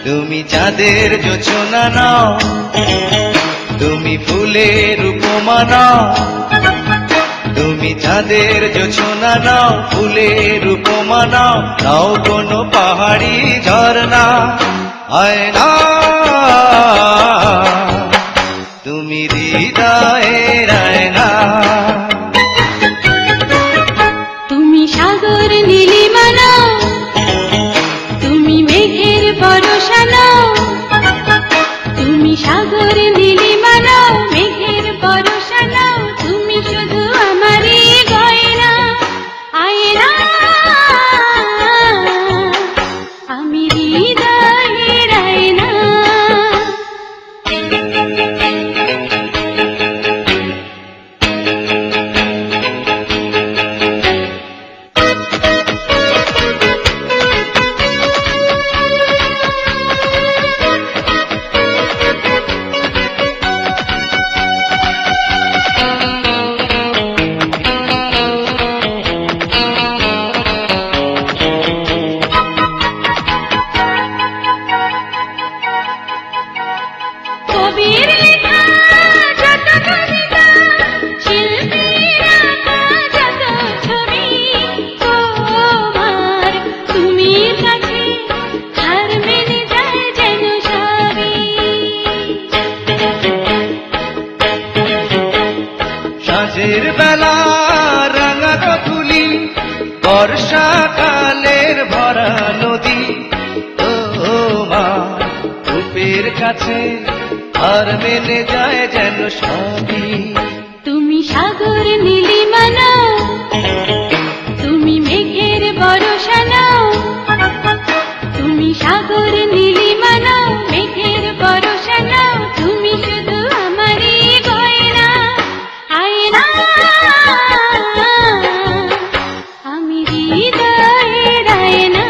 তুমি চাঁদের জোছনা নাও, তুমি ফুলের উপমা নাও। তুমি চাঁদের জোছনা নাও, ফুলের উপমা নাও, নাও কোনো পাহাড়ি ঝরনা। আয়না তুমি হৃদয়ের আয়না। তুমি সাগর নীলিমা নাও, তুমি মেঘের বরষা নাও। তুমি সাগর নীলিমা নাও, মেঘের বরষা নাও, তুমি শুধু আমারই গয়না। আয়না আমি হৃদয়ের আয়না। কবির লেখা যত কবিতা, শিল্পীর আঁকা যত ছবি, তোমার তুমি কাছে হার মেনে যায় যেন সবই। সাঁঝের বেলা রাঙানো তুলি, বর্ষাকালের ভরা নদী, তোমার রূপের কাছে হার মেনে যায় যেন সবই। তুমি সাগর নীলিমা নাও, তুমি মেঘের বরষা নাও। তুমি সাগর নীলিমা নাও, মেঘের বরষা নাও, তুমি শুধু আমারই গয়না। আয়না আমি হৃদয়ের আয়না।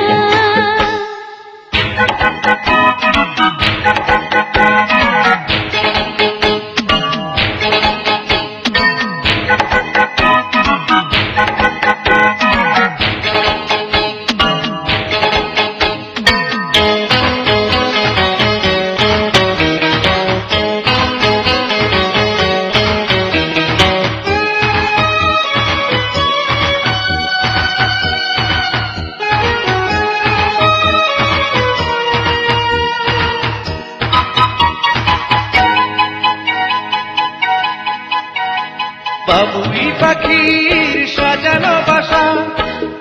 বাবুই পাখির সাজানো বাসা,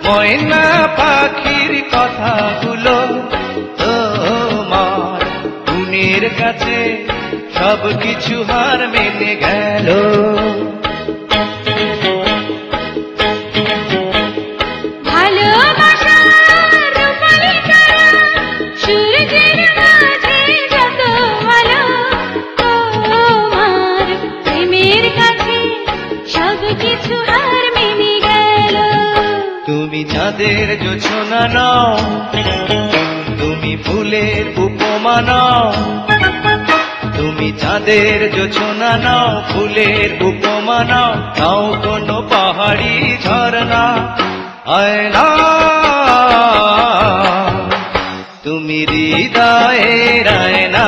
ময়না পাখির কথাগুলো, তোমার গুণের কাছে সবকিছু হার মেনে গেল। ভালোবাসার রূপালি তারা, সূর্যের মাঝে যত আলো, তোমার প্রেমের কাছে সবকিছু হার মেনে গেল। তুমি চাঁদের জোছনা নাও, তুমি ফুলের উপমা নাও। তুমি চাঁদের জোছনা নাও, ফুলের উপমা নাও, নাও কোনো পাহাড়ি ঝরনা। আয়না তুমি হৃদয়ের আয়না।